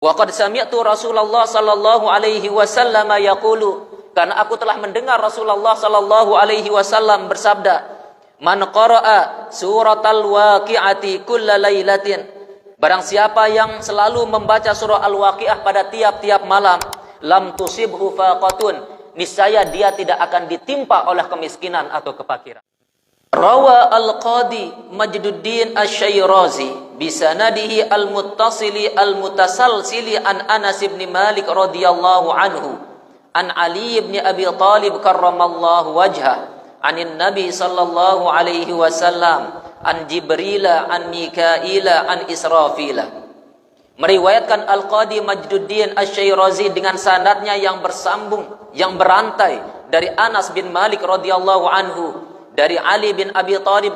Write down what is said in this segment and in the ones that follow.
Wa qad sami'tu Rasulullah sallallahu alaihi wasallam yaqulu, karena aku telah mendengar Rasulullah sallallahu alaihi wasallam bersabda, man qara'a suratal waqi'ati kulla lailatin, barang siapa yang selalu membaca surah Al-Waqi'ah pada tiap-tiap malam, lam tusibhu faqatun, niscaya dia tidak akan ditimpa oleh kemiskinan atau kefakiran. Rawa al-Qadi Majduddin Asy-Syairazi bisanadihi al-muttasili al-mutasalsili an Anas bin Malik radhiyallahu anhu an Ali bin Abi Thalib karramallahu wajhah anin Nabi sallallahu alaihi wasallam an Jibril an Mikail an Israfil. Meriwayatkan Al-Qadi Majduddin Asy-Syairazi dengan sanadnya yang bersambung, yang berantai dari Anas bin Malik radhiyallahu anhu, dari Ali bin Abi Thalib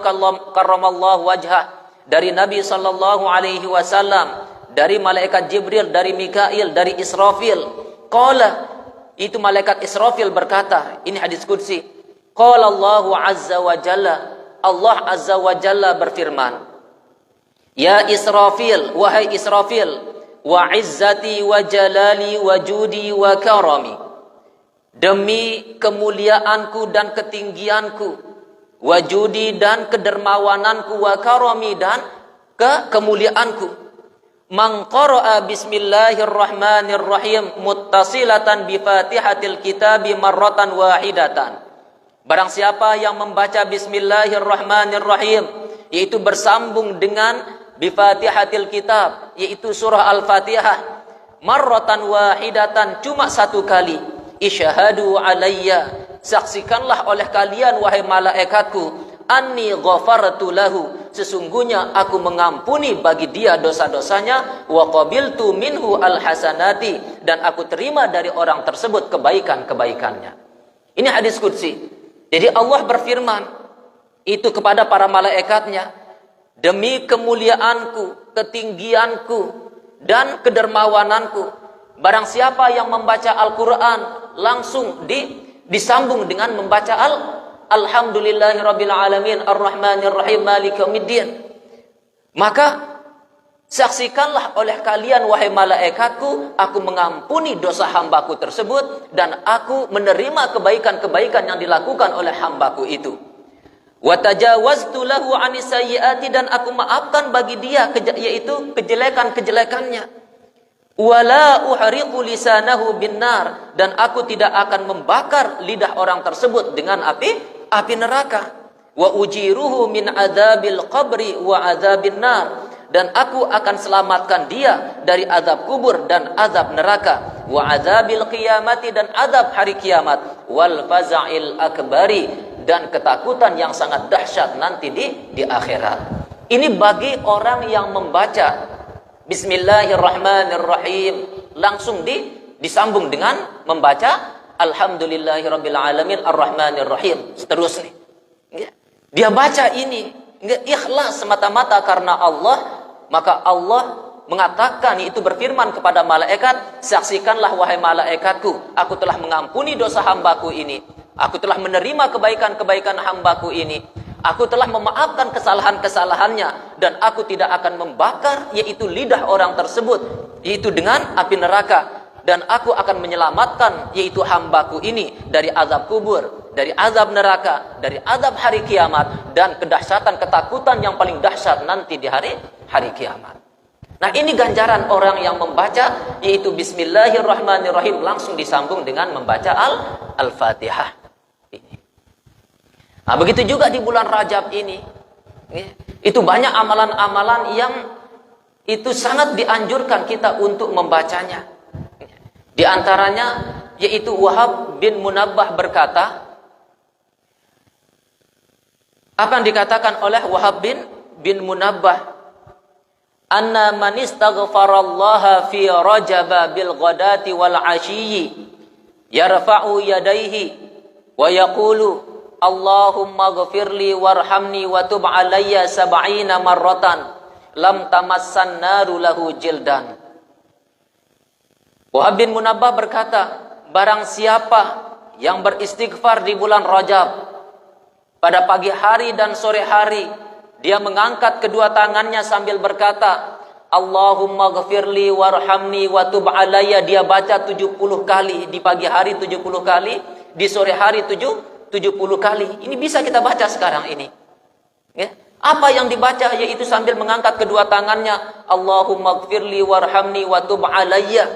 karramallahu wajhah, dari Nabi sallallahu alaihi wasallam, dari malaikat Jibril, dari Mikail, dari Israfil. Qala, itu malaikat Israfil berkata, ini hadis qudsi. Qala Allahu azza wa jalla, Allah azza wa jalla berfirman, ya Israfil, wahai Israfil, wa izzati wa jalali wa judi wa karami, demi kemuliaanku dan ketinggianku, wajudi dan kedermawananku, wa karami dan kemuliaanku, man qara'a bismillahirrahmanirrahim muttasilatan bi fatihatil kitabi marratan wahidatan, barang siapa yang membaca bismillahirrahmanirrahim, yaitu bersambung dengan bi fatihatil kitab, yaitu surah Al-Fatihah, marratan wahidatan, cuma satu kali, isyhadu alayya, saksikanlah oleh kalian wahai malaikatku, anni ghafartu lahu, sesungguhnya aku mengampuni bagi dia dosa-dosanya, wa qabiltu minhu alhasanati, dan aku terima dari orang tersebut kebaikan-kebaikannya. Ini hadis qudsi. Jadi Allah berfirman itu kepada para malaikatnya, demi kemuliaanku, ketinggianku dan kedermawananku, barang siapa yang membaca Al-Quran langsung disambung dengan membaca Alhamdulillahirabbil alamin arrahmanir rahim maliki yaumiddin, maka saksikanlah oleh kalian wahai malaikatku, aku mengampuni dosa hambaku tersebut dan aku menerima kebaikan-kebaikan yang dilakukan oleh hambaku itu. Wa tajawaztu lahu anis sayyiati, dan aku maafkan bagi dia yaitu kejelekan-kejelekannya. Wala uhriqu lisanahu binnar, dan aku tidak akan membakar lidah orang tersebut dengan api neraka. Wa ujiruhu min adzabil qabri wa adzabin nar, dan aku akan selamatkan dia dari azab kubur dan azab neraka. Wa adzabil qiyamati, dan azab hari kiamat. Wal faza'il akbari, dan ketakutan yang sangat dahsyat nanti di akhirat. Ini bagi orang yang membaca Bismillahirrahmanirrahim langsung disambung dengan membaca Alhamdulillahirabbil alamin arrahmanirrahim, seterusnya. Dia baca ini ikhlas semata-mata karena Allah, maka Allah mengatakan, itu berfirman kepada malaikat, saksikanlah wahai malaikatku, aku telah mengampuni dosa hambaku ini, aku telah menerima kebaikan-kebaikan hambaku ini, aku telah memaafkan kesalahan-kesalahannya, dan aku tidak akan membakar yaitu lidah orang tersebut yaitu dengan api neraka, dan aku akan menyelamatkan yaitu hambaku ini dari azab kubur, dari azab neraka, dari azab hari kiamat, dan kedahsyatan ketakutan yang paling dahsyat nanti di hari kiamat. Nah, ini ganjaran orang yang membaca yaitu Bismillahirrahmanirrahim langsung disambung dengan membaca Al-Fatihah. Nah, begitu juga di bulan Rajab ini, itu banyak amalan-amalan yang itu sangat dianjurkan kita untuk membacanya. Di antaranya yaitu Wahab bin Munabbah berkata, apa yang dikatakan oleh Wahab bin Munabbah, anna man istaghfarallaha fi Rajab bil ghadati wal ashiyyi yarfa'u yadayhi wa yaqulu Allahumma ghafirli warhamni wa tub alayya sab'ina marratan lam tamassan naru lahu jildan. Wahab bin Munabbah berkata, barang siapa yang beristighfar di bulan Rajab pada pagi hari dan sore hari, dia mengangkat kedua tangannya sambil berkata, Allahumma ghafirli warhamni wa tub alayya, dia baca 70 kali, di pagi hari 70 kali, di sore hari 70 kali. Ini bisa kita baca sekarang ini. Ya. Apa yang dibaca yaitu sambil mengangkat kedua tangannya, Allahumma ghafirli warhamni wa tub alayya.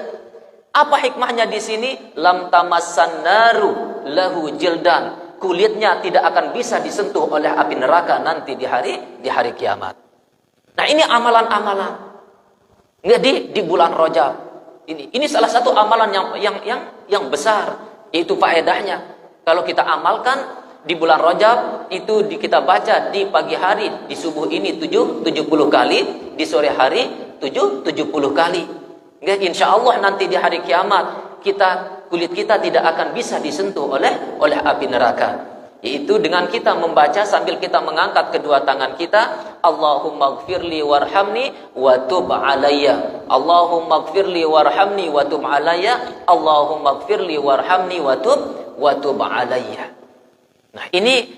Apa hikmahnya di sini? Lam tamassan naru lahu jildan. Kulitnya tidak akan bisa disentuh oleh api neraka nanti di hari kiamat. Nah, ini amalan-amalan. Di bulan Rajab. Ini salah satu amalan yang besar, yaitu faedahnya. Kalau kita amalkan di bulan Rajab itu kita baca di pagi hari, di subuh ini 70 kali, di sore hari 70 kali. Insya Allah nanti di hari kiamat kulit kita tidak akan bisa disentuh oleh api neraka. Yaitu dengan kita membaca sambil kita mengangkat kedua tangan kita, Allahumma gfirli warhamni wa tub alayya. Allahumma gfirli warhamni wa tub alayya. Allahumma gfirli warhamni wa tub alayya. Nah, ini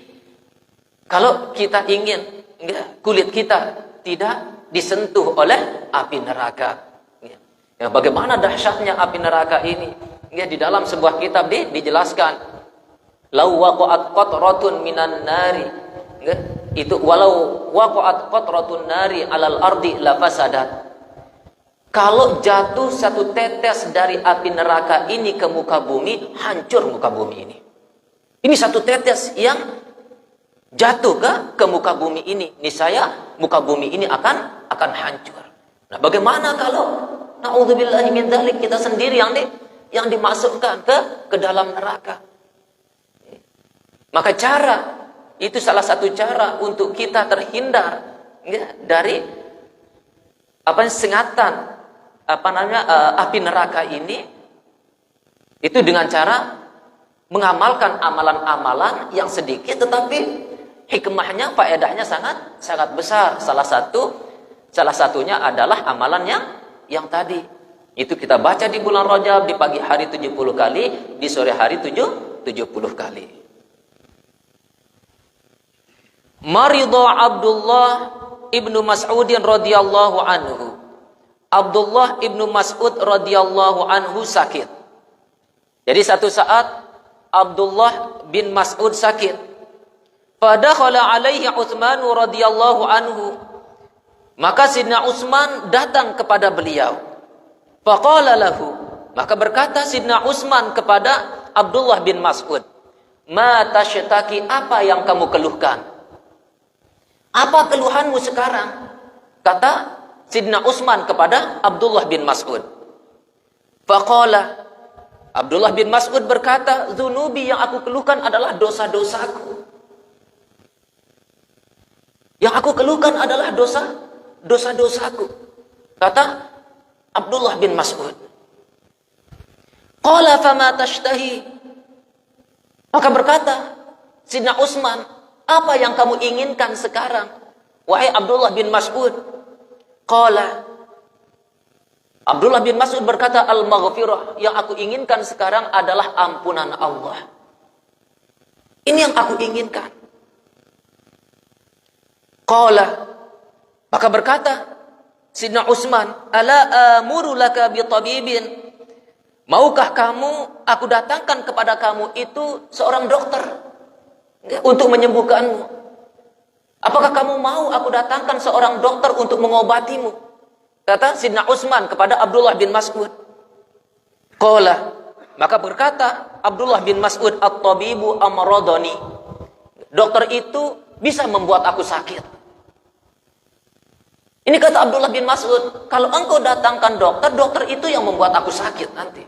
kalau kita ingin kulit kita tidak disentuh oleh api neraka. Ya, bagaimana dahsyatnya api neraka ini? Ya, di dalam sebuah kitab dijelaskan, lau waqa'at qatratun minan nari, ya, itu walau waqa'at qatratun nari alal ardi la fasadat. Kalau jatuh satu tetes dari api neraka ini ke muka bumi, hancur muka bumi ini. Ini satu tetes yang jatuh ke muka bumi ini, niscaya muka bumi ini akan hancur. Nah, bagaimana kalau naudzubillahi min dzalik, kita sendiri yang dimasukkan ke dalam neraka? Maka itu salah satu cara untuk kita terhindar dari sengatan api neraka ini, itu dengan cara mengamalkan amalan-amalan yang sedikit tetapi hikmahnya, faedahnya sangat besar. Salah satunya adalah amalan yang tadi itu kita baca di bulan Rajab, di pagi hari 70 kali, di sore hari 70 kali. Maridha Abdullah ibnu Mas'udin radhiyallahu anhu. Abdullah ibnu Mas'ud radhiyallahu anhu sakit. Jadi satu saat Abdullah bin Mas'ud sakit. Fadakhala alaihi Utsman radhiyallahu anhu. Maka Sidna Utsman datang kepada beliau. Faqala lahu, maka berkata Sidna Utsman kepada Abdullah bin Mas'ud, "Ma tashtaki, apa yang kamu keluhkan? Apa keluhanmu sekarang?" Kata Sidna Utsman kepada Abdullah bin Mas'ud. Faqala, Abdullah bin Mas'ud berkata, "Dzunubi, yang aku keluhkan adalah dosa-dosaku." Yang aku keluhkan adalah dosa-dosaku. Kata Abdullah bin Mas'ud. Qala fama tashtahi. Maka berkata Sidna Utsman, "Apa yang kamu inginkan sekarang, wahai Abdullah bin Mas'ud?" Qala, Abdullah bin Mas'ud berkata, "Al-maghfirah, yang aku inginkan sekarang adalah ampunan Allah. Ini yang aku inginkan." Qala, maka berkata Sidna Utsman, "Ala amuru laka bi tabibin?" Maukah kamu aku datangkan kepada kamu itu seorang dokter untuk menyembuhkanmu? Apakah kamu mau aku datangkan seorang dokter untuk mengobatimu? Kata Sidna Utsman kepada Abdullah bin Mas'ud. Qala, maka berkata Abdullah bin Mas'ud, "At-tabibu amradani." Dokter itu bisa membuat aku sakit. Ini kata Abdullah bin Mas'ud, kalau engkau datangkan dokter itu yang membuat aku sakit nanti.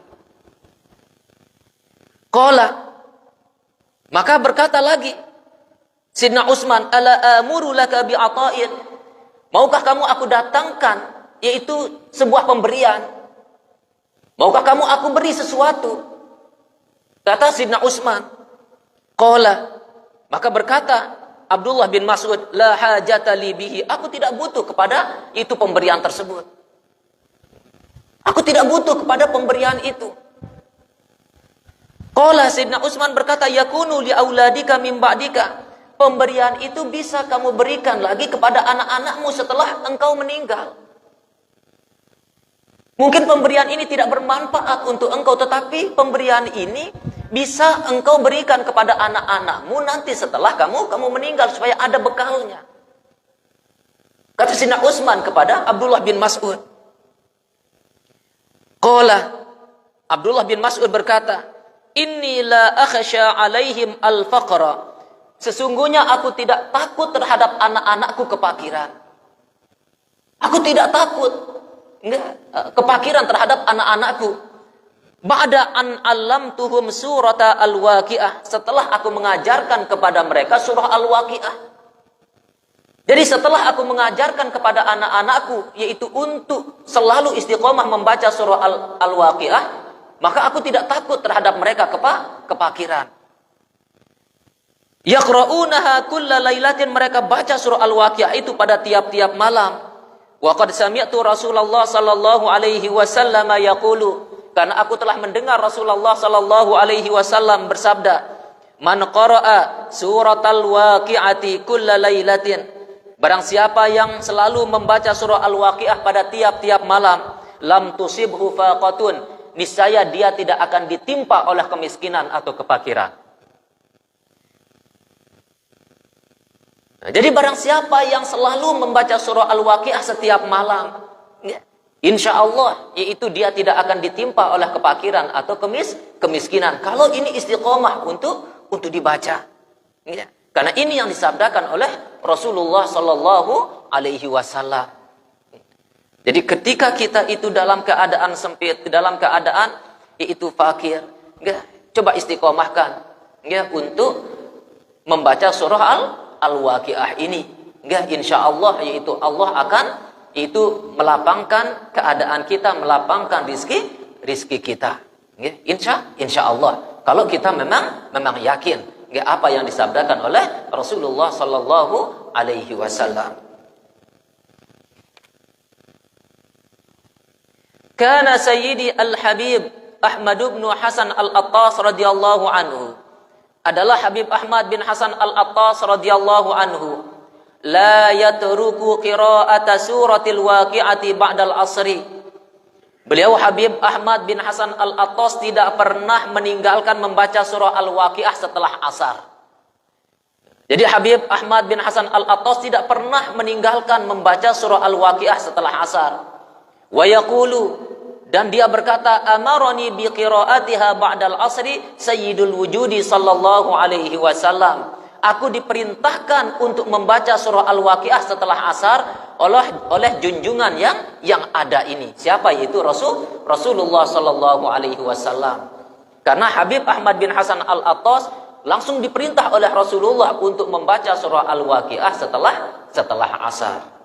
Qala, maka berkata lagi Sidna Utsman, "Ala amuru laka bi'ata'in?" Maukah kamu aku datangkan, yaitu sebuah pemberian? Maukah kamu aku beri sesuatu? Kata Sidna Utsman. Qala, maka berkata Abdullah bin Mas'ud, "La hajata li bihi." Aku tidak butuh kepada itu pemberian tersebut. Aku tidak butuh kepada pemberian itu. Qala, Sidna Utsman berkata, "Yakunu li auladika min ba'dika." Pemberian itu bisa kamu berikan lagi kepada anak-anakmu setelah engkau meninggal. Mungkin pemberian ini tidak bermanfaat untuk engkau, tetapi pemberian ini bisa engkau berikan kepada anak-anakmu nanti setelah kamu meninggal, supaya ada bekalnya. Kata Sayyidina Utsman kepada Abdullah bin Mas'ud. Qala, Abdullah bin Mas'ud berkata, "Inni la akhsha alaihim al-faqra." Sesungguhnya aku tidak takut terhadap anak-anakku kepakiran. Aku tidak takut kepakiran terhadap anak-anakku. Ba'da an allamtuhum surata al-waqi'ah, setelah aku mengajarkan kepada mereka surah al-waqi'ah. Jadi setelah aku mengajarkan kepada anak-anakku, yaitu untuk selalu istiqomah membaca surah al-waqi'ah, maka aku tidak takut terhadap mereka kepakiran. Yaqra'unaha kulla lailatin, mereka baca surah al-waqi'ah itu pada tiap-tiap malam. Wa qad sami'tu Rasulullah sallallahu alaihi wasallam yaqulu, karena aku telah mendengar Rasulullah sallallahu alaihi wasallam bersabda, "Man qara'a suratal waqi'ati kulla lailatin." Barang siapa yang selalu membaca surah Al-Waqi'ah pada tiap-tiap malam, lam tusibhu faqatun, niscaya dia tidak akan ditimpa oleh kemiskinan atau kepakiran. Jadi barang siapa yang selalu membaca surah Al-Waqi'ah setiap malam, insya Allah, yaitu dia tidak akan ditimpa oleh kepakiran atau kemiskinan. Kalau ini istiqomah untuk dibaca. Karena ini yang disabdakan oleh Rasulullah Sallallahu Alaihi Wasallam. Jadi ketika kita itu dalam keadaan sempit, dalam keadaan yaitu fakir, coba istiqomahkan untuk membaca surah Al-Waqi'ah ini, insya Allah, yaitu Allah akan itu melapangkan keadaan kita, melapangkan rizki kita, insya Allah. Kalau kita memang yakin apa yang disabdakan oleh Rasulullah Sallallahu Alaihi Wasallam. Kana Sayyidi Al-Habib Ahmad bin Hasan Al-Attas radhiyallahu anhu, adalah Habib Ahmad bin Hasan Al-Attas radhiyallahu anhu, la yatruku qira'ata suratil waqi'ati ba'dal asri. Beliau Habib Ahmad bin Hasan Al-Attas tidak pernah meninggalkan membaca surah Al-Waqi'ah setelah asar. Jadi Habib Ahmad bin Hasan Al-Attas tidak pernah meninggalkan membaca surah Al-Waqi'ah setelah asar. Wa yaqulu, dan dia berkata, amaroni bi qiraatiha ba'dal asri sayyidul wujudi sallallahu alaihi wasallam. Aku diperintahkan untuk membaca surah Al-Waqi'ah setelah asar oleh junjungan yang ada ini. Siapa? Yaitu Rasulullah sallallahu alaihi wasallam. Karena Habib Ahmad bin Hasan Al-Attas langsung diperintah oleh Rasulullah untuk membaca surah Al-Waqi'ah setelah asar.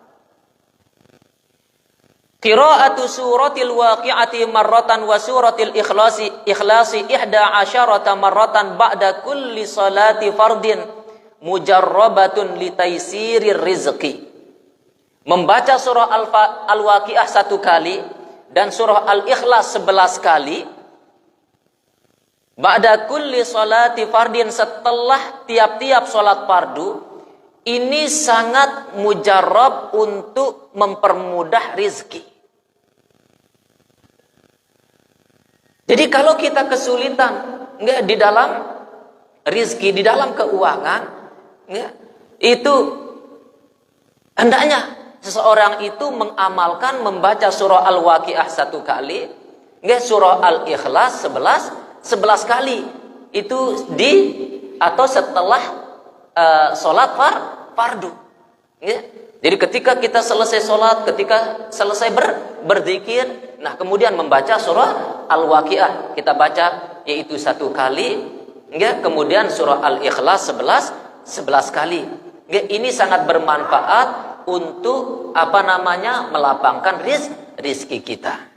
Qira'atu suratil waqi'ati marratan wa suratil ikhlasi 11 marratan ba'da kulli salati fardin mujarrabatun li taisirir rizqi. Membaca surah Al-Waqi'ah 1 kali dan surah Al-Ikhlas 11 kali ba'da kulli salati fardin, setelah tiap-tiap salat fardu, ini sangat mujarrab untuk mempermudah rizki. Jadi kalau kita kesulitan di dalam rizki, di dalam keuangan, itu hendaknya seseorang itu mengamalkan membaca surah Al-Waqi'ah 1 kali, surah Al-Ikhlas 11 kali. Itu atau setelah sholat fardu. Jadi ketika kita selesai sholat, ketika selesai berzikir, nah kemudian membaca surah Al-Waqi'ah, kita baca yaitu 1 kali, kemudian surah Al-Ikhlas 11 kali. Ini sangat bermanfaat untuk melapangkan rizki kita.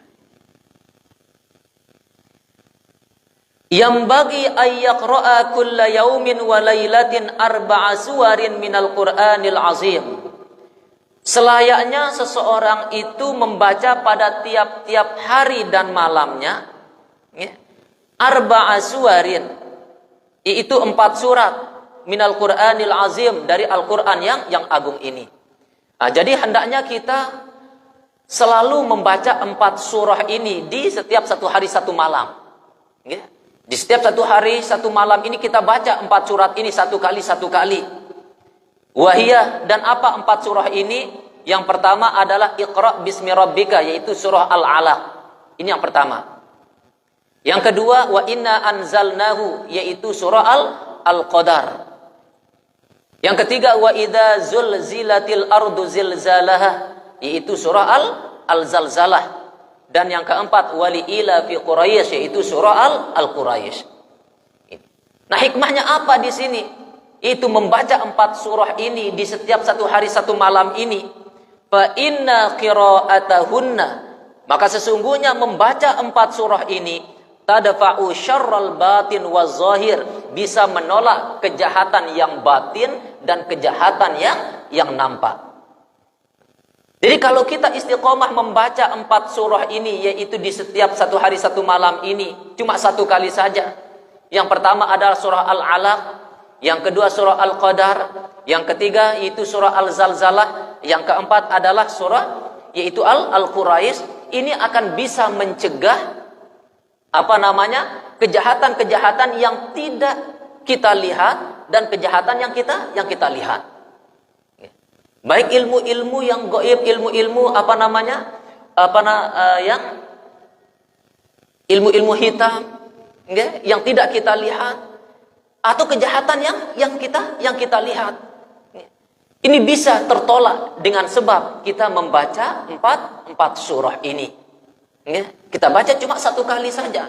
Yang bagi ayyaqra'a kulla yaumin wa lailatin 4 suwarin minal Qur'anil azim. Selayaknya seseorang itu membaca pada tiap-tiap hari dan malamnya 4 suwarin, yaitu 4 surat minal Qur'anil azim, dari Al-Qur'an yang agung ini. Nah, jadi hendaknya kita selalu membaca 4 surah ini di setiap 1 hari 1 malam. Ya. Di setiap 1 hari 1 malam ini kita baca 4 surat ini 1 kali. Wahiyah, dan apa 4 surah ini? Yang pertama adalah Iqra bismi rabbika, yaitu surah Al-Alaq. Ini yang pertama. Yang kedua, wa inna anzalnahu, yaitu surah Al-Qadar. Yang ketiga, wa idza zulzilatil ardu zilzalaha, yaitu surah Al-Zalzalah. Dan yang keempat, wali ila fi Quraisy, yaitu surah Al-Quraisy. Nah, hikmahnya apa di sini? Itu membaca 4 surah ini di setiap 1 hari 1 malam ini. Fa inna qira'atahunna, maka sesungguhnya membaca 4 surah ini tadfa'u syarral batin wa zahir, bisa menolak kejahatan yang batin dan kejahatan yang nampak. Jadi kalau kita istiqomah membaca 4 surah ini, yaitu di setiap 1 hari 1 malam ini, cuma 1 kali saja. Yang pertama adalah surah Al-Alaq, yang kedua surah Al-Qadar, yang ketiga yaitu surah Al-Zalzalah, yang keempat adalah surah yaitu Al-Quraisy. Ini akan bisa mencegah kejahatan-kejahatan yang tidak kita lihat dan kejahatan yang kita lihat. Baik ilmu-ilmu yang gaib, ilmu-ilmu yang ilmu-ilmu hitam, yang tidak kita lihat, atau kejahatan yang kita lihat. Ini bisa tertolak dengan sebab kita membaca 4 surah ini. Kita baca cuma 1 kali saja.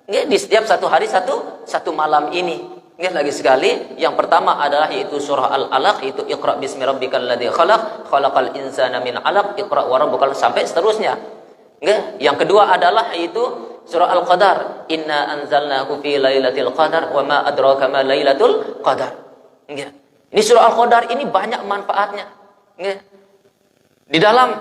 Di setiap 1 hari 1 malam ini. Lagi sekali, yang pertama adalah yaitu surah Al-Alaq, yaitu Iqra bismi rabbikal ladzi khalaq, khalaqal insana min 'alaq, Iqra wa rabbukal, sampai seterusnya. Yang kedua adalah yaitu surah Al-Qadar, inna anzalnahu fi lailatul qadar wa ma adraka ma lailatul qadar. Ini surah Al-Qadar ini banyak manfaatnya. Di dalam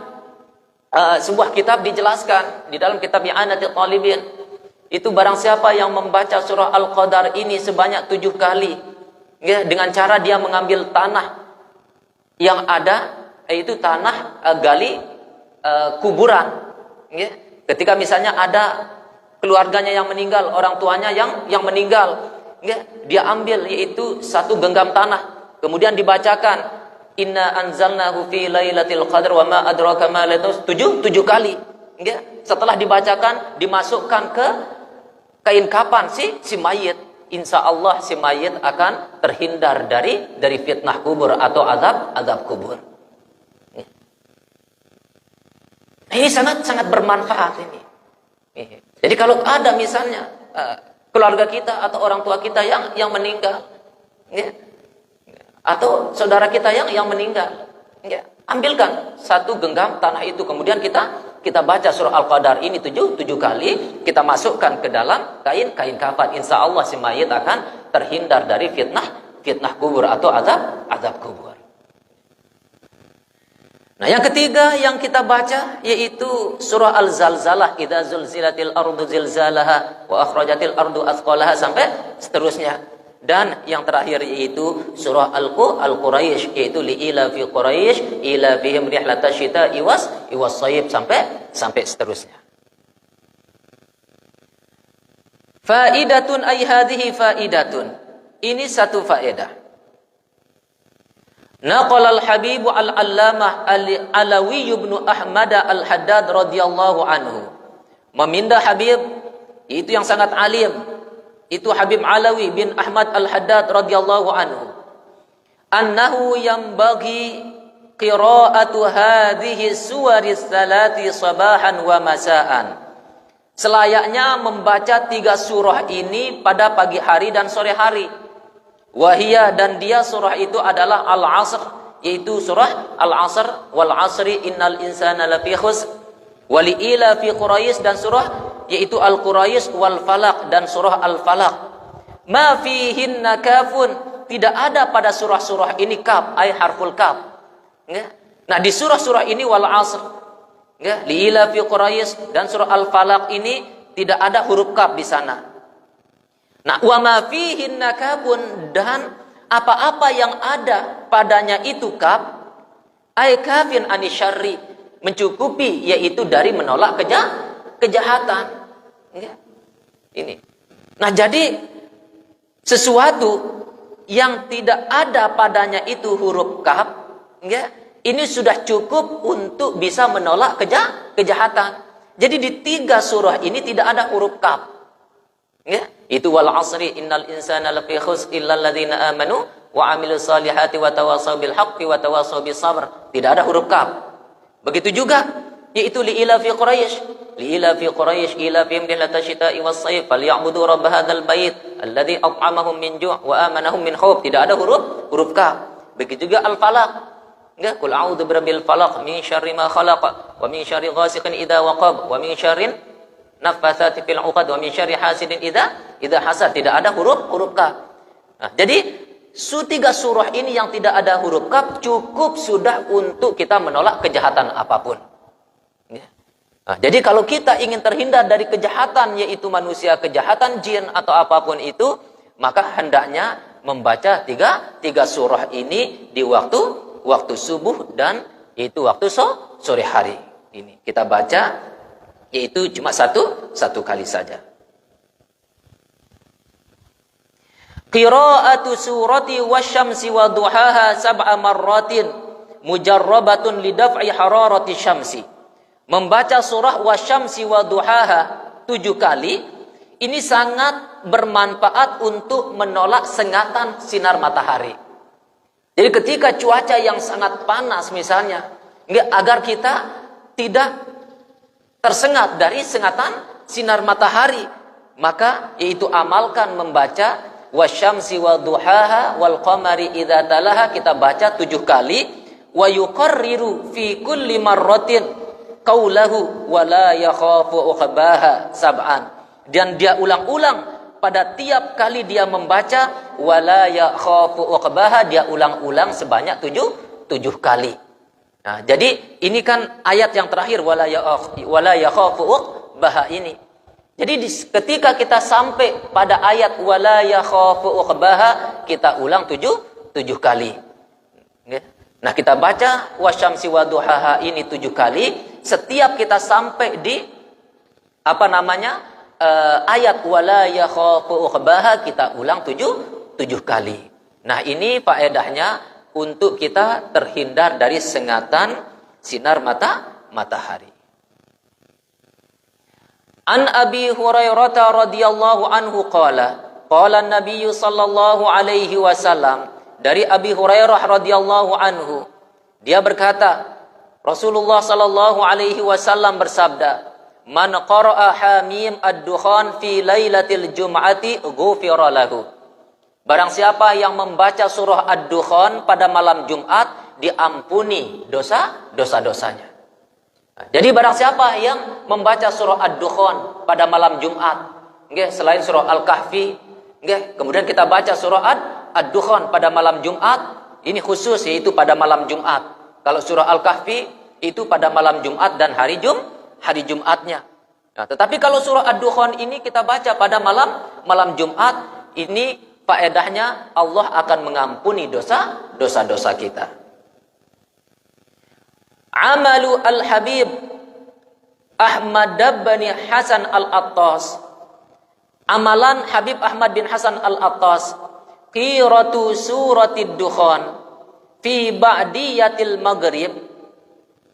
sebuah kitab dijelaskan, di dalam kitab I'anatul Talibin, itu barang siapa yang membaca surah Al-Qadar ini sebanyak 7 kali, dengan cara dia mengambil tanah yang ada, yaitu tanah gali kuburan. Ketika misalnya ada keluarganya yang meninggal, orang tuanya yang meninggal, dia ambil yaitu 1 genggam tanah, kemudian dibacakan inna anzalnahu fi lailatul qadar wa ma adraka ma lailatul 7 kali. Setelah dibacakan, dimasukkan ke kain kapan si mayit, insya Allah si mayit akan terhindar dari fitnah kubur atau azab kubur. Ini sangat bermanfaat ini. Jadi kalau ada misalnya keluarga kita atau orang tua kita yang meninggal, atau saudara kita yang meninggal, ambilkan 1 genggam tanah itu, kemudian kita baca surah Al-Qadar ini 7 kali, kita masukkan ke dalam kain kafan, insya Allah si mayit akan terhindar dari fitnah kubur atau azab kubur. Nah, yang ketiga yang kita baca yaitu surah Al-Zalzalah, idza zulzilatil ardu zilzalaha wa akhrajatil ardu athqalaha, sampai seterusnya. Dan yang terakhir yaitu surah Al-Quraisy, yaitu li'ila fi Quraisy ila fihim rihlatash syita'i was sayib, sampai seterusnya. Faidatun ay hadhihi faidatun. Ini 1 faedah. Naqala al-Habib al-Allamah Alawi ibn Ahmad al-Haddad radhiyallahu anhu. Memindah Habib itu yang sangat alim, itu Habib Alawi bin Ahmad al-Haddad radhiyallahu anhu, annahu yanbaghi qira'atu hadhihi suwaris salati sabahan wa masaan. Selayaknya membaca 3 surah ini pada pagi hari dan sore hari. Wahiyah, dan dia surah itu adalah Al-Asr, yaitu surah Al-Asr, wal asri innal insana lafi khusr, wali ila fi Quraisy, dan surah yaitu Al-Quraisy, wal Falaq, dan surah Al-Falaq. Ma fihinna kafun, tidak ada pada surah-surah ini kaf, ay harful kaf. Nah, di surah-surah ini wal asr, li ila fi Quraisy, dan surah Al-Falaq ini tidak ada huruf kaf di sana. Nah, wa ma fihinna kafun, dan apa-apa yang ada padanya itu kaf, ay kafin anisyarri, mencukupi, yaitu dari menolak kejahatan. Ini. Nah, jadi sesuatu yang tidak ada padanya itu huruf kaf, ini sudah cukup untuk bisa menolak kejahatan. Jadi di 3 surah ini tidak ada huruf kaf. Itu wal asri innal insana lafi khusr illal ladzina amanu wa amilus salihati wa tawassaw bil haqqi wa tawassaw bis sabr. Tidak ada huruf kaf. Begitu juga yaitu liila fi Quraisy, liila fi Quraisy ila fi rihlata syita'i was sayf falyabudu rabb hadzal bait alladzi at'amahum min ju' wa amanahum min khauf. Tidak ada huruf kaf. Begitu juga al-falaq. Qul a'udzu birabbil falaq min syarri ma khalaq wa min syarri ghasiqin idza waqab wa min syarri naffatsati fil 'uqad wa min syarri hasidin idza hasad. Tidak ada huruf kaf. Nah, jadi 3 surah ini yang tidak ada huruf kaf cukup sudah untuk kita menolak kejahatan apapun. Nah, jadi kalau kita ingin terhindar dari kejahatan, yaitu manusia, kejahatan jin atau apapun itu, maka hendaknya membaca 3 surah ini di waktu subuh dan yaitu waktu sore hari. Ini kita baca yaitu cuma satu kali saja. Qira'atu surati wasyamsi wa duhaha sab'a marratin mujarrabatun lidaf'i hararati syamsi. Membaca surah wasyamsi wa duhaha 7 kali ini sangat bermanfaat untuk menolak sengatan sinar matahari. Jadi ketika cuaca yang sangat panas misalnya, agar kita tidak tersengat dari sengatan sinar matahari, maka yaitu amalkan membaca wasyamsi wa duhaha wal qamari idza talaha, kita baca 7 kali, wa yuqarriru fi kulli marratin qaulahu wa la yakhafu uqbaha sab'an. Dan dia ulang-ulang pada tiap kali dia membaca wa la yakhafu uqbaha, dia ulang-ulang sebanyak 7 kali. Nah, jadi ini kan ayat yang terakhir wa la yakhafu uqbaha ini. Jadi ketika kita sampai pada ayat wa la yakhafu uqbaha, kita ulang 7 kali. Nah, kita baca wasyamsi wa duhaha ini 7 kali. Setiap kita sampai di ayat wala yakhafu uqbaha, kita ulang 7 kali. Nah, ini faedahnya untuk kita terhindar dari sengatan sinar matahari. An Abi Hurairah radhiyallahu anhu qala an-nabiy sallallahu alaihi wasallam, dari Abi Hurairah radhiyallahu anhu, dia berkata, Rasulullah sallallahu alaihi wasallam bersabda, "Man qara'a hamim ad-dukhan fi lailatil jum'ati ghufira lahu." Barang siapa yang membaca surah ad-dukhan pada malam Jumat, diampuni dosa-dosanya. Jadi barang siapa yang membaca surah ad-dukhan pada malam Jumat, selain surah Al-Kahfi, kemudian kita baca surah ad-dukhan pada malam Jumat, ini khusus yaitu pada malam Jumat. Kalau surah Al-Kahfi itu pada malam Jumat dan hari Jumatnya. Nah, tetapi kalau surah Ad-Dukhan ini kita baca pada malam Jumat, ini faedahnya Allah akan mengampuni dosa-dosa kita. Amalu Al-Habib Ahmad bin Hasan Al-Attas. Amalan Habib Ahmad bin Hasan Al-Attas, qiratu suratid Dukhan fi ba'diyatil maghrib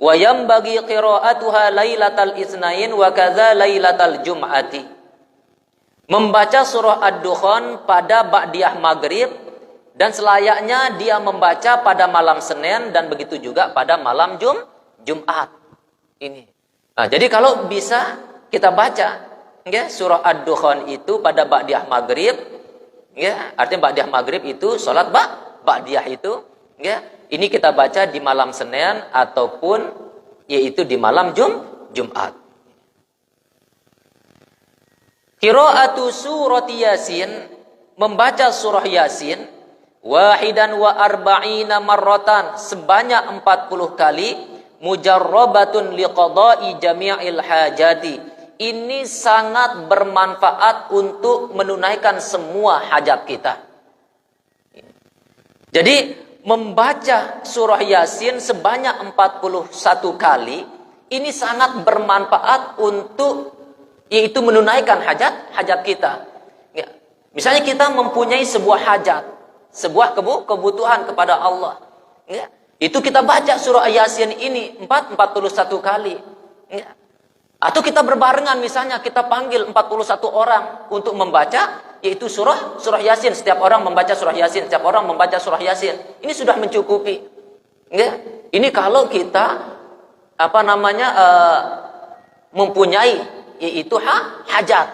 wa yanbaghi qira'atuha lailatal itsnain wa kadza lailatal jum'ati. Membaca surah Ad-Dukhan pada ba'diyah maghrib, dan selayaknya dia membaca pada malam Senin dan begitu juga pada malam Jumat. Ini. Nah, jadi kalau bisa kita baca surah Ad-Dukhan itu pada ba'diyah maghrib, artinya ba'diyah maghrib itu salat ba'diyah itu, ini kita baca di malam Senin ataupun yaitu di malam Jumat. Qira'atu surati Yasin, membaca surah Yasin wahidan wa arba'ina marratan, sebanyak 40 kali, mujarrabatun liqada'i jami'il hajati. Ini sangat bermanfaat untuk menunaikan semua hajat kita. Jadi membaca surah Yasin sebanyak 41 kali ini sangat bermanfaat untuk yaitu menunaikan hajat kita. Ya. Misalnya kita mempunyai sebuah hajat, sebuah kebutuhan kepada Allah. Ya. Itu kita baca surah Yasin ini 41 kali. Ya. Atau kita berbarengan, misalnya kita panggil 41 orang untuk membaca yaitu surah Yasin. Setiap orang membaca surah Yasin, setiap orang membaca surah Yasin. Ini sudah mencukupi. Ya. Ini kalau kita mempunyai yaitu hajat,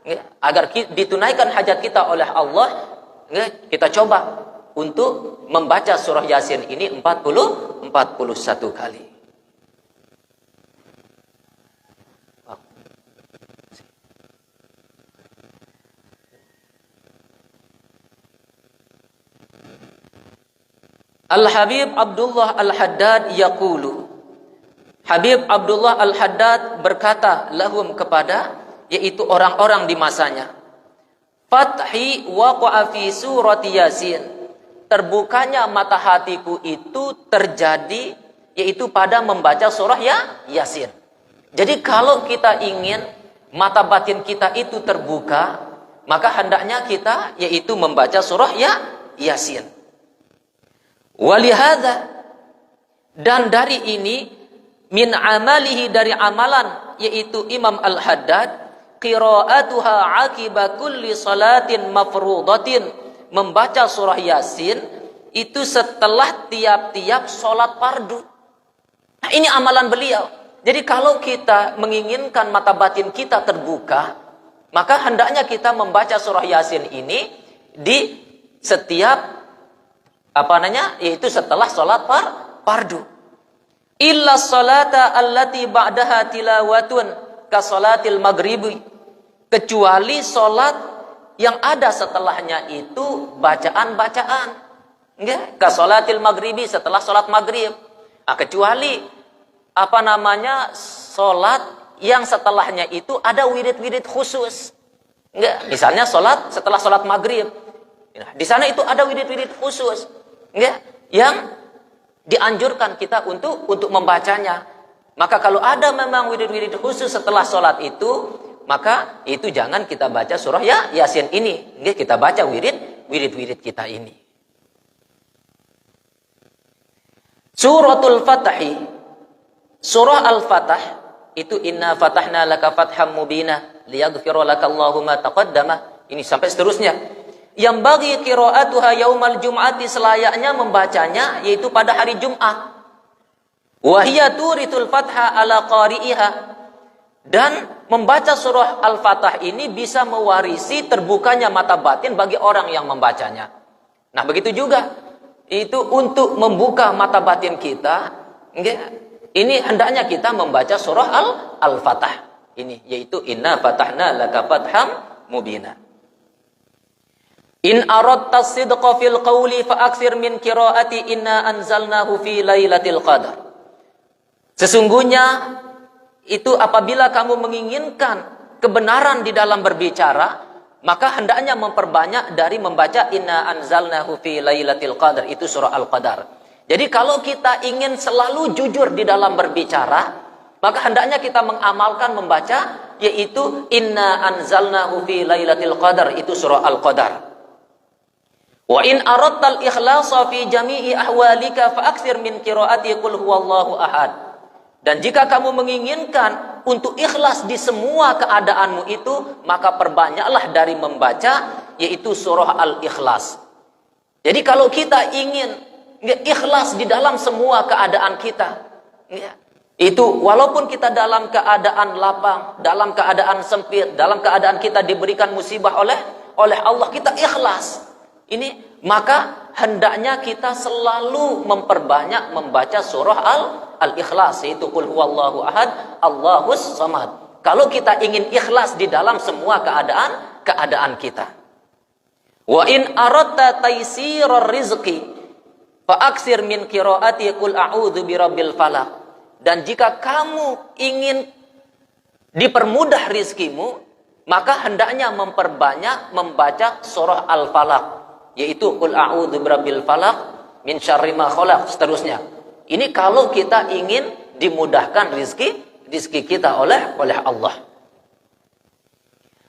ya. Agar ditunaikan hajat kita oleh Allah, ya. Kita coba untuk membaca surah Yasin ini 41 kali. Al-Habib Abdullah Al-Haddad yaqulu, Habib Abdullah Al-Haddad berkata lahum kepada yaitu orang-orang di masanya, fathi waqa'a fi surati Yasin, terbukanya mata hatiku itu terjadi yaitu pada membaca surah Yasin. Jadi kalau kita ingin mata batin kita itu terbuka, maka hendaknya kita yaitu membaca surah Yasin. Walihada, dan dari ini min amalihi, dari amalan yaitu Imam Al-Haddad, qira'atuha aqiba kulli salatin mafrudatin, membaca surah Yasin itu setelah tiap-tiap salat fardu. Nah, ini amalan beliau. Jadi kalau kita menginginkan mata batin kita terbuka, maka hendaknya kita membaca surah Yasin ini di setiap yaitu setelah salat fardu. Illa salata allati ba'daha tilawatun ka salatil maghribi, kecuali salat yang ada setelahnya itu bacaan-bacaan, ya, ka salatil maghribi, setelah salat maghrib. Kecuali salat yang setelahnya itu ada wirid-wirid khusus, ya, misalnya salat setelah salat maghrib, di sana itu ada wirid-wirid khusus, ya, yang dianjurkan kita untuk membacanya. Maka kalau ada memang wirid-wirid khusus setelah sholat itu, maka itu jangan kita baca surah Yasin ini. Kita baca wirid-wirid kita ini. Suratul Fatahi, surah Al-Fatah itu inna fatahna laka fatham mubina liyaghfira lakallahu ma taqaddama. Ini sampai seterusnya. Yang bagi qiraatuha yaumal jum'ati, selayaknya membacanya yaitu pada hari Jumat. Wa hiya turithul fatha ala qari'iha, dan membaca surah Al-Fatah ini bisa mewarisi terbukanya mata batin bagi orang yang membacanya. Nah, begitu juga itu untuk membuka mata batin kita, ini hendaknya kita membaca surah Al-Fatah ini, yaitu inna fatahna laka fatham mubina. In aradta sidqa fil qawli fa aktsir min qiraati inna anzalnahu fi lailatul qadar. Sesungguhnya itu apabila kamu menginginkan kebenaran di dalam berbicara, maka hendaknya memperbanyak dari membaca inna anzalnahu fi lailatul qadar, itu surah Al-Qadar. Jadi kalau kita ingin selalu jujur di dalam berbicara, maka hendaknya kita mengamalkan membaca yaitu inna anzalnahu fi lailatul qadar, itu surah Al-Qadar. Wa in aradtal ikhlasa fi jami'i ahwalika fa aktsir min qiraati qul huwallahu ahad. Dan jika kamu menginginkan untuk ikhlas di semua keadaanmu itu, maka perbanyaklah dari membaca yaitu surah Al-Ikhlas. Jadi kalau kita ingin ikhlas di dalam semua keadaan kita, itu walaupun kita dalam keadaan lapang, dalam keadaan sempit, dalam keadaan kita diberikan musibah oleh Allah, kita ikhlas. Ini maka hendaknya kita selalu memperbanyak membaca surah Al-Ikhlas, yaitu qul huwallahu ahad Allahus samad. Kalau kita ingin ikhlas di dalam semua keadaan kita. Wa in aradta taysirar rizqi fa aksir min qiraati qul a'udzu birabbil falaq. Dan jika kamu ingin dipermudah rizkimu, maka hendaknya memperbanyak membaca surah Al-Falaq, yaitu qul a'udzu birabbil falaq min syarri ma khalaq, seterusnya. Ini kalau kita ingin dimudahkan rizki kita oleh Allah.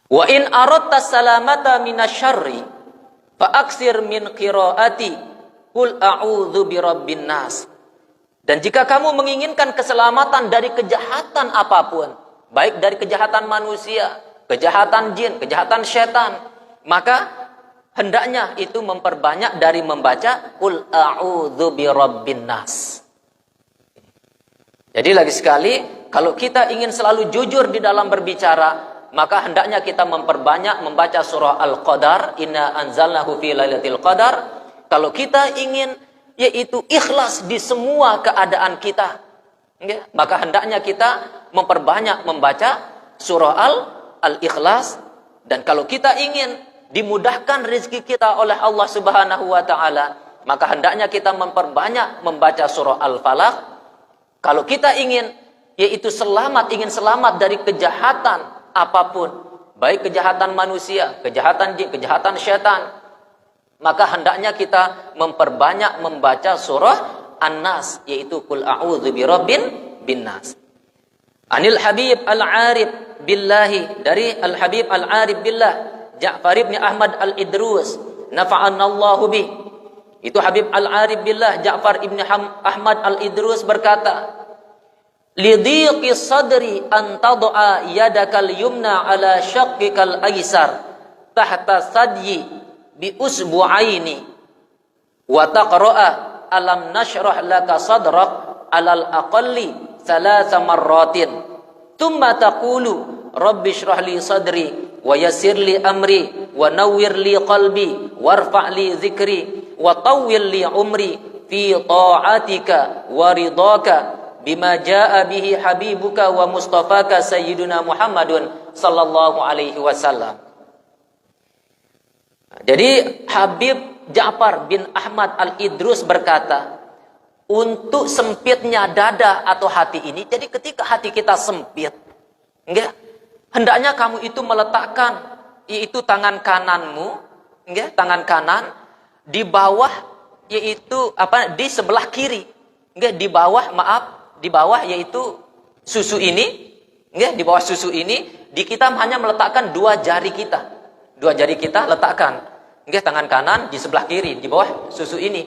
Wa in aradta salamata minasyarri fa aksir min qiraati qul a'udzu birabbin nas. Dan jika kamu menginginkan keselamatan dari kejahatan apapun, baik dari kejahatan manusia, kejahatan jin, kejahatan setan, maka hendaknya itu memperbanyak dari membaca qul a'udzu birabbin nas. Jadi lagi sekali, kalau kita ingin selalu jujur di dalam berbicara, maka hendaknya kita memperbanyak membaca surah Al-Qadar, inna anzalnahu fi lailatul qadar. Kalau kita ingin yaitu ikhlas di semua keadaan kita, maka hendaknya kita memperbanyak membaca surah Al-Ikhlas. Dan kalau kita ingin dimudahkan rezeki kita oleh Allah Subhanahu wa taala, maka hendaknya kita memperbanyak membaca surah Al-Falaq. Kalau kita ingin yaitu ingin selamat dari kejahatan apapun, baik kejahatan manusia, kejahatan jin, kejahatan syaitan, maka hendaknya kita memperbanyak membaca surah An-Nas, yaitu qul a'udzu birabbin nas. Anil Habib Al-Arif billahi, dari Al-Habib Al-Arif billah Ja'far ibn Ahmad Al-Idrus, nafa'anallahu bih. Itu Habib Al-Arif billah Ja'far ibn Ahmad Al-Idrus berkata, lidhiqi sadri an tad'a yadakal yumna ala syaqqikal aysar tahta sadyi bi usbu'aini wa taqra'a alam nashrah laka sadrak alal aqalli thalatha marratin thumma taqulu rabbi shrah li sadri wa yassir li amri wa nawwir li qalbi warfa' li dhikri wa tawwil li umri fi ta'atika wa ridaka bima jaa bihi habibuka wa mustafaka sayyiduna Muhammadun sallallahu alaihi wasallam. Jadi Habib Ja'far bin Ahmad Al-Idrus berkata, untuk sempitnya dada atau hati ini, jadi ketika hati kita sempit, hendaknya kamu itu meletakkan yaitu tangan kananmu, tangan kanan di bawah, yaitu di sebelah kiri, di bawah yaitu susu ini, di bawah susu ini, kita hanya meletakkan dua jari kita letakkan, tangan kanan di sebelah kiri di bawah susu ini,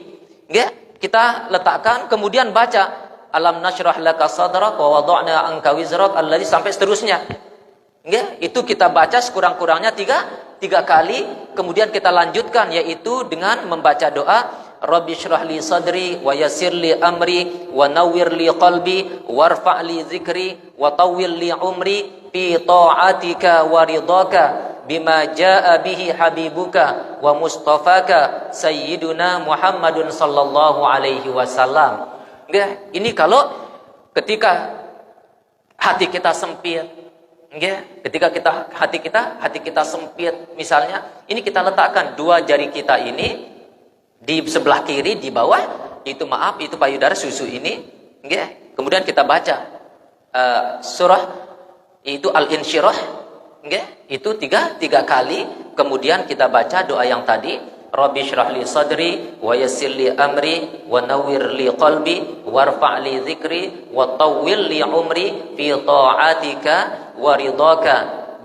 kita letakkan, kemudian baca alam nashrah laka sadrak wa wada'na anka wizrak alladzi, sampai seterusnya. Itu kita baca sekurang-kurangnya tiga kali, kemudian kita lanjutkan yaitu dengan membaca doa Rabbi shrah li sadri wa yassir li amri wa nawwir li qalbi warfa' li dzikri wa tawwil li umri fi ta'atika wa ridaka bima jaa bihi habibuka wa mustafaka sayyiduna Muhammadun sallallahu alaihi wasallam. Ini kalau ketika hati kita sempit, ketika hati kita sempit misalnya, ini kita letakkan dua jari kita ini di sebelah kiri di bawah itu payudara susu ini, kemudian kita baca surah itu Al-Insyirah, itu tiga kali, kemudian kita baca doa yang tadi Rabbi shrah li sadri wa yassir li amri wa nawwir li qalbi warfa' li dzikri wa tawwil li umri fi ta'atika wa ridaka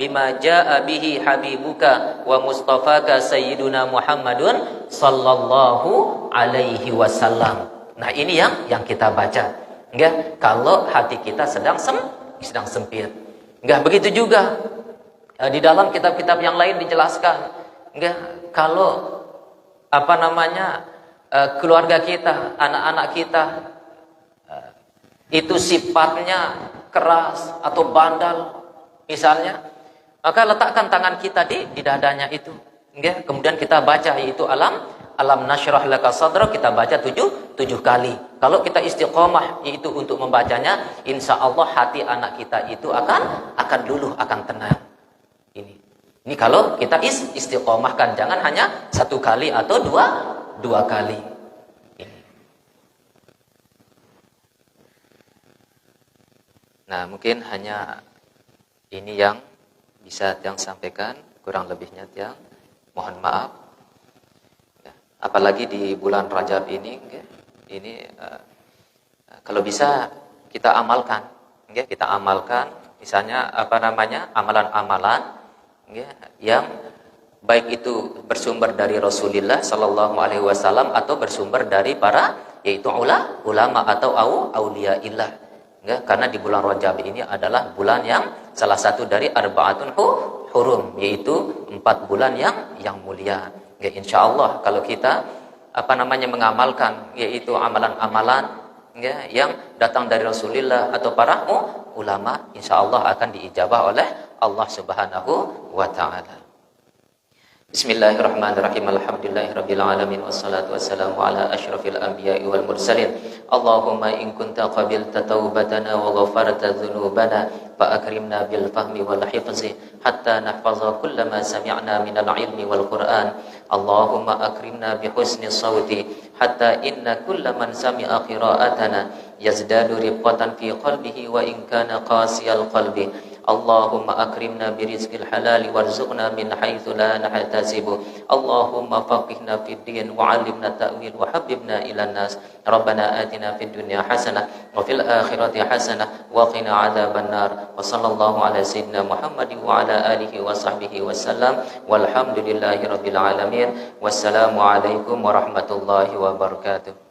bima jaa bihi habibuka wa mustafaka sayyiduna Muhammadun sallallahu alaihi wasallam. Nah, ini yang kita baca. Kalau hati kita sedang sempit. Begitu juga di dalam kitab-kitab yang lain dijelaskan. Kalau keluarga kita, anak-anak kita itu sifatnya keras atau bandal misalnya, maka letakkan tangan kita di dadanya itu, kemudian kita baca yaitu alam nashrah laka sadrak, kita baca tujuh kali. Kalau kita istiqomah yaitu untuk membacanya, insya Allah hati anak kita itu akan luluh, akan tenang. Ini kalau kita istiqomahkan, jangan hanya satu kali atau dua kali. Nah, mungkin hanya ini yang bisa Tiang sampaikan, kurang lebihnya Tiang mohon maaf. apalagi di bulan Rajab ini, ini kalau bisa kita amalkan, kita amalkan, misalnya amalan-amalan yang baik itu bersumber dari Rasulullah Sallallahu Alaihi Wasallam atau bersumber dari para yaitu ulama atau auliaillah. Karena di bulan Rajab ini adalah bulan yang salah satu dari arba'atun hurum, yaitu 4 bulan yang mulia. Insya Allah kalau kita mengamalkan yaitu amalan-amalan yang datang dari Rasulullah atau para ulama, insya Allah akan diijabah oleh Allah Subhanahu wa Ta'ala. Bismillahirrahmanirrahim. Alhamdulillahirabbil alamin wassalatu wassalamu ala asyrafil anbiya'i wal mursalin. Allahumma in kunta qabilta taubatana wa ghafarta dzunubana fa akrimna bil fahmi wal hifzi hatta nahfaza kullama sami'na minal ilmi wal Qur'an. Allahumma akrimna bi husni sawti hatta inna kullaman sami'a qira'atana yazdadu riqatan fi qalbihi wa in kana qasiyal qalbi. Allahumma akrimna birizqil halali warzuqna min haitsu la nahtasibu. Allahumma faqihna fid din wa 'allimna ta'wil wa habibna ilan nas. Rabbana atina fid dunya hasanah wa fil akhirati hasanah wa qina 'adzaban nar. Wa sallallahu ala sayyidina Muhammadin wa ala alihi wa sahbihi wasallam. Walhamdulillahirabbil alamin. Wassalamu alaikum warahmatullahi wabarakatuh.